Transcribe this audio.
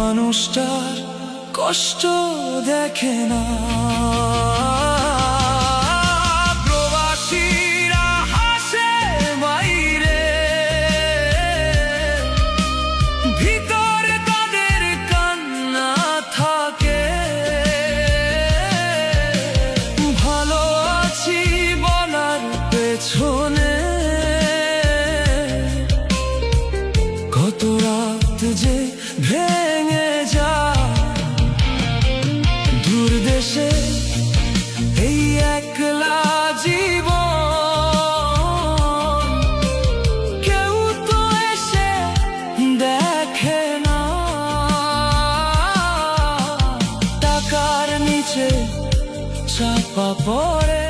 মানুষটার কষ্ট দেখে না। প্রবাসীরা হাসে বাইরে, ভিতরে তাদের কান্না থাকে। ভালো আছি বলার পেছনে কত রাত যে ভেঙে যায়। দূর দেশে এই একলা জীবন, কেউ তো এসে দেখে না। টাকার নিচে চাপা পড়ে